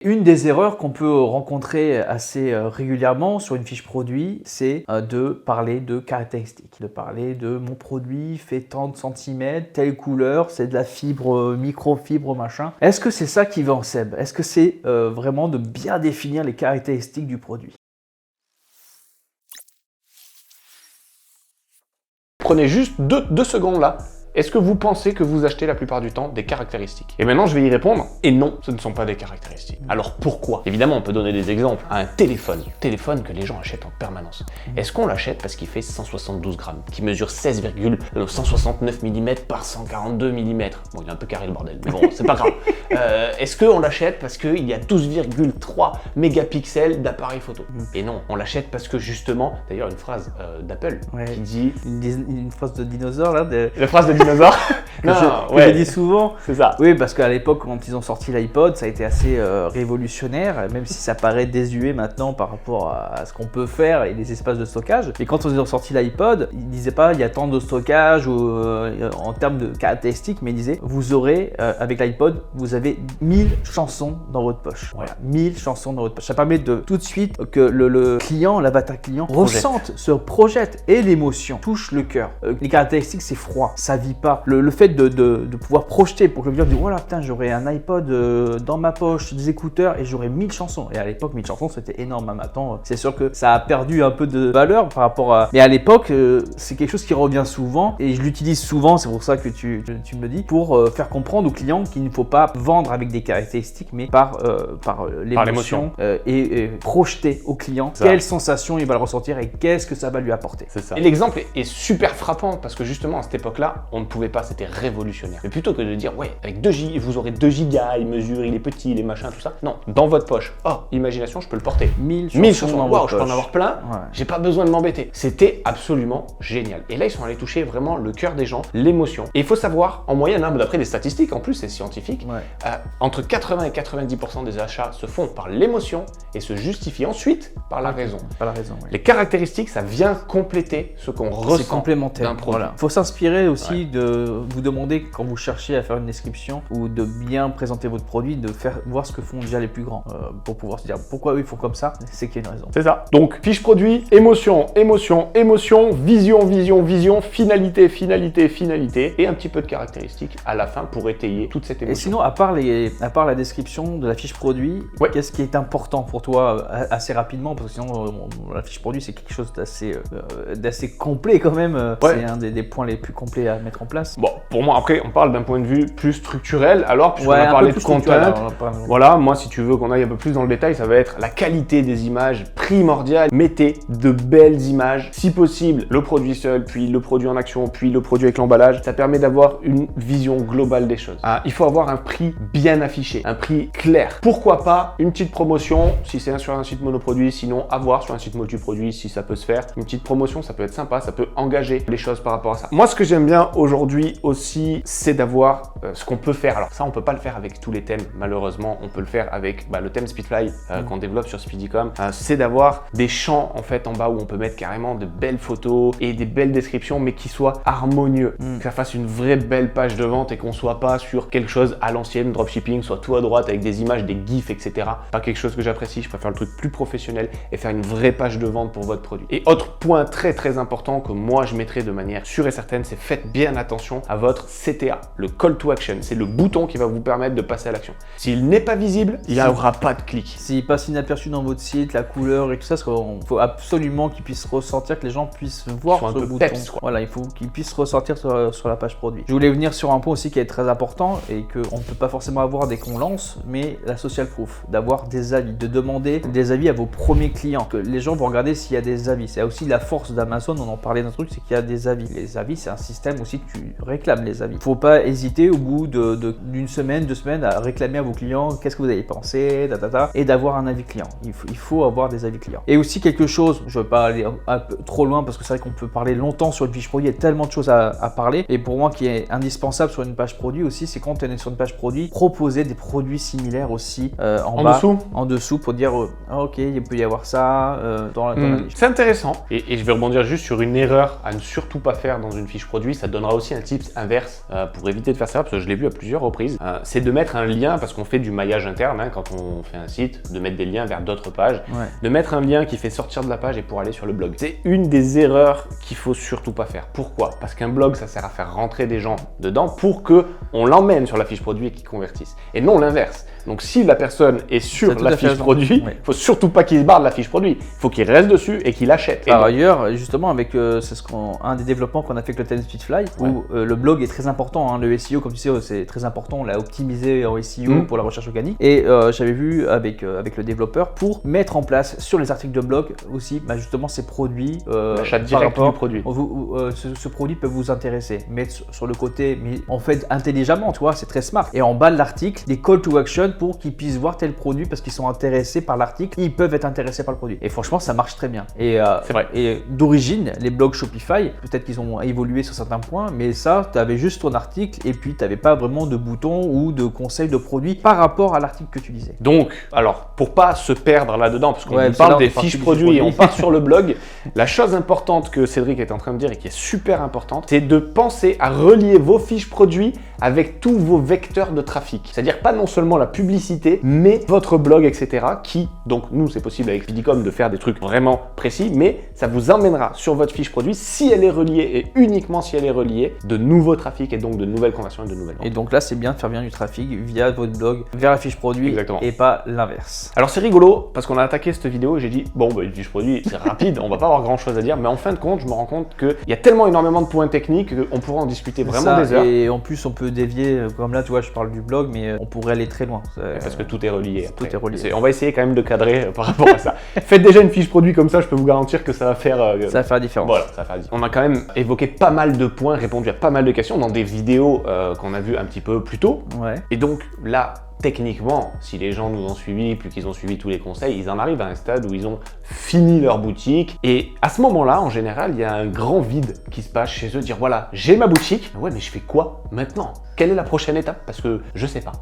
Une des erreurs qu'on peut rencontrer assez régulièrement sur une fiche produit, c'est de parler de caractéristiques, de parler de mon produit fait tant de centimètres, telle couleur, c'est de la fibre, microfibre, machin. Est-ce que c'est ça qui va en Seb? Est-ce que c'est vraiment de bien définir les caractéristiques du produit? Prenez juste deux secondes là. Est-ce que vous pensez que vous achetez la plupart du temps des caractéristiques? Et maintenant, je vais y répondre. Et non, ce ne sont pas des caractéristiques. Alors pourquoi? Évidemment, on peut donner des exemples. Un téléphone que les gens achètent en permanence. Est-ce qu'on l'achète parce qu'il fait 172 grammes, qui mesure 169 mm par 142 mm? Bon, il est un peu carré le bordel, mais bon, c'est pas grave. Est-ce qu'on l'achète parce qu'il y a 12,3 mégapixels d'appareil photo? Et non, on l'achète parce que justement, d'ailleurs, une phrase d'Apple qui dit... Une phrase de dinosaure là La phrase de dinosaure je dis souvent. C'est ça. Oui, parce qu'à l'époque, quand ils ont sorti l'iPod, ça a été assez révolutionnaire, même si ça paraît désuet maintenant par rapport à ce qu'on peut faire et les espaces de stockage. Et quand ils ont sorti l'iPod, ils disaient pas il y a tant de stockage ou, en termes de caractéristiques, mais ils disaient vous aurez, avec l'iPod, vous avez 1000 chansons dans votre poche. Voilà, 1000 chansons dans votre poche. Ça permet de tout de suite que le client, l'avatar client, ressente, se projette et l'émotion touche le cœur. Les caractéristiques, c'est froid, ça vit pas. Le fait de pouvoir projeter pour que le client dise voilà, putain, j'aurais un iPod dans ma poche, des écouteurs et j'aurais 1000 chansons. Et à l'époque, 1000 chansons, c'était énorme. Maintenant, c'est sûr que ça a perdu un peu de valeur par rapport à. Mais à l'époque, c'est quelque chose qui revient souvent et je l'utilise souvent, c'est pour ça que tu me le dis, pour faire comprendre aux clients qu'il ne faut pas vendre avec des caractéristiques, mais par l'émotion et projeter au client quelle sensation il va le ressentir et qu'est-ce que ça va lui apporter. C'est ça. Et l'exemple est super frappant parce que justement, à cette époque-là, on ne pouvait pas, c'était révolutionnaire. Mais plutôt que de dire, ouais, avec 2 Go, vous aurez 2 gigas, il mesure, il est petit, les machins, tout ça. Non, dans votre poche. Oh, imagination, je peux le porter. 1000 chansons. Waouh, je peux en avoir plein. Ouais. J'ai pas besoin de m'embêter. C'était absolument génial. Et là, ils sont allés toucher vraiment le cœur des gens, l'émotion. Et il faut savoir, en moyenne, d'après les statistiques, en plus, c'est scientifique, entre 80 et 90% des achats se font par l'émotion et se justifient ensuite par la raison. Par la raison, oui. Les caractéristiques, ça vient compléter ce qu'on ressent d'un produit. Voilà. Il faut s'inspirer aussi de vous demander quand vous cherchez à faire une description ou de bien présenter votre produit, de faire voir ce que font déjà les plus grands pour pouvoir se dire pourquoi eux ils font comme ça, c'est qu'il y a une raison. C'est ça. Donc fiche produit, émotion, vision, finalité et un petit peu de caractéristiques à la fin pour étayer toute cette émotion. Et sinon, à part la description de la fiche produit, qu'est-ce qui est important pour toi assez rapidement, parce que sinon la fiche produit c'est quelque chose d'assez complet quand même. C'est un des points les plus complets à mettre en place. Bon, pour moi, après, on parle d'un point de vue plus structurel, alors, puisqu'on a parlé de content. Voilà, moi, si tu veux qu'on aille un peu plus dans le détail, ça va être la qualité des images primordiale. Mettez de belles images, si possible, le produit seul, puis le produit en action, puis le produit avec l'emballage. Ça permet d'avoir une vision globale des choses. Il faut avoir un prix bien affiché, un prix clair. Pourquoi pas une petite promotion, si c'est sur un site monoproduit, sinon avoir sur un site multiproduit, si ça peut se faire. Une petite promotion, ça peut être sympa, ça peut engager les choses par rapport à ça. Moi, ce que j'aime bien aujourd'hui aussi, c'est d'avoir ce qu'on peut faire. Alors ça, on peut pas le faire avec tous les thèmes, malheureusement. On peut le faire avec le thème Speedfly qu'on développe sur Speedycom. C'est d'avoir des champs en fait en bas où on peut mettre carrément de belles photos et des belles descriptions, mais qui soient harmonieux, que ça fasse une vraie belle page de vente et qu'on soit pas sur quelque chose à l'ancienne, dropshipping, soit tout à droite avec des images, des gifs, etc. Pas quelque chose que j'apprécie. Je préfère le truc plus professionnel et faire une vraie page de vente pour votre produit. Et autre point très très important que moi je mettrai de manière sûre et certaine, c'est faites bien attention à votre CTA, le call to action. C'est le bouton qui va vous permettre de passer à l'action. S'il n'est pas visible, il n'y aura pas de clic. S'il passe inaperçu dans votre site, la couleur et tout ça, il faut absolument qu'il puisse ressortir, que les gens puissent voir ce bouton. Peps, voilà, il faut qu'il puisse ressortir sur la page produit. Je voulais venir sur un point aussi qui est très important et qu'on ne peut pas forcément avoir dès qu'on lance, mais la social proof, d'avoir des avis, de demander des avis à vos premiers clients, que les gens vont regarder s'il y a des avis. C'est aussi la force d'Amazon, on en parlait d'un truc, c'est qu'il y a des avis. Les avis, c'est un système aussi que tu réclames les avis. Il ne faut pas hésiter au bout d'une semaine, 2 semaines à réclamer à vos clients qu'est-ce que vous avez pensé, et d'avoir un avis client. Il faut avoir des avis clients. Et aussi quelque chose, je ne veux pas aller un peu trop loin parce que c'est vrai qu'on peut parler longtemps sur une fiche produit, il y a tellement de choses à parler. Et pour moi qui est indispensable sur une page produit aussi, c'est quand on est sur une page produit, proposer des produits similaires aussi en dessous pour dire ok, il peut y avoir ça dans la liste. C'est intéressant. Et je vais rebondir juste sur une erreur à ne surtout pas faire dans une fiche produit. Ça donnera aussi un tip inverse pour éviter de faire ça, parce que je l'ai vu à plusieurs reprises. C'est de mettre un lien, parce qu'on fait du maillage interne quand on fait un site, de mettre des liens vers d'autres pages, de mettre un lien qui fait sortir de la page et pour aller sur le blog. C'est une des erreurs qu'il faut surtout pas faire. Pourquoi? Parce qu'un blog, ça sert à faire rentrer des gens dedans pour que on l'emmène sur la fiche produit et qu'ils convertissent. Et non l'inverse. Donc si la personne est sur la fiche produit, il faut surtout pas qu'il se barre de la fiche produit. Il faut qu'il reste dessus et qu'il achète. Par ailleurs, justement, avec un des développements qu'on a fait avec le Ten Speedfly, où le blog est très important. Le SEO, comme tu sais, c'est très important. On l'a optimisé en SEO pour la recherche organique. Et j'avais vu avec le développeur pour mettre en place sur les articles de blog aussi, justement, ces produits. L'achat direct du produit. Ce produit peut vous intéresser. Mettre sur le côté, mais en fait intelligemment, tu vois, c'est très smart. Et en bas de l'article, des call to action pour qu'ils puissent voir tel produit parce qu'ils sont intéressés par l'article, ils peuvent être intéressés par le produit. Et franchement, ça marche très bien. Et c'est vrai. Et d'origine, les blogs Shopify, peut-être qu'ils ont évolué sur certains points, mais ça, tu avais juste ton article et puis tu n'avais pas vraiment de boutons ou de conseils de produits par rapport à l'article que tu lisais. Donc, alors, pour pas se perdre là-dedans, parce qu'on parle des fiches produits et on part sur le blog, la chose importante que Cédric est en train de dire et qui est super importante, c'est de penser à relier vos fiches produits avec tous vos vecteurs de trafic. C'est-à-dire pas non seulement la publicité, mais votre blog, etc. qui, donc nous, c'est possible avec Speedycom de faire des trucs vraiment précis, mais ça vous emmènera sur votre fiche produit si elle est reliée et uniquement si elle est reliée de nouveaux trafics et donc de nouvelles conversions et de nouvelles ventes. Et donc là, c'est bien de faire bien du trafic via votre blog vers la fiche produit et pas l'inverse. Alors c'est rigolo parce qu'on a attaqué cette vidéo et j'ai dit bon, une fiche produit, c'est rapide, on va pas avoir grand chose à dire, mais en fin de compte, je me rends compte qu'il y a tellement énormément de points techniques qu'on pourra en discuter vraiment des heures. Et en plus, on peut dévier, comme là, tu vois, je parle du blog, mais on pourrait aller très loin. Parce que tout est relié. Après. Tout est relié. On va essayer quand même de cadrer par rapport à ça. Faites déjà une fiche produit comme ça, je peux vous garantir que ça va faire... ça va faire la différence. Voilà, ça va faire la différence. On a quand même évoqué pas mal de points, répondu à pas mal de questions dans des vidéos qu'on a vues un petit peu plus tôt. Et donc là, techniquement, si les gens nous ont suivis, puis qu'ils ont suivi tous les conseils, ils en arrivent à un stade où ils ont fini leur boutique. Et à ce moment-là, en général, il y a un grand vide qui se passe chez eux, dire voilà, j'ai ma boutique, ouais, mais je fais quoi maintenant? Quelle est la prochaine étape? Parce que je sais pas.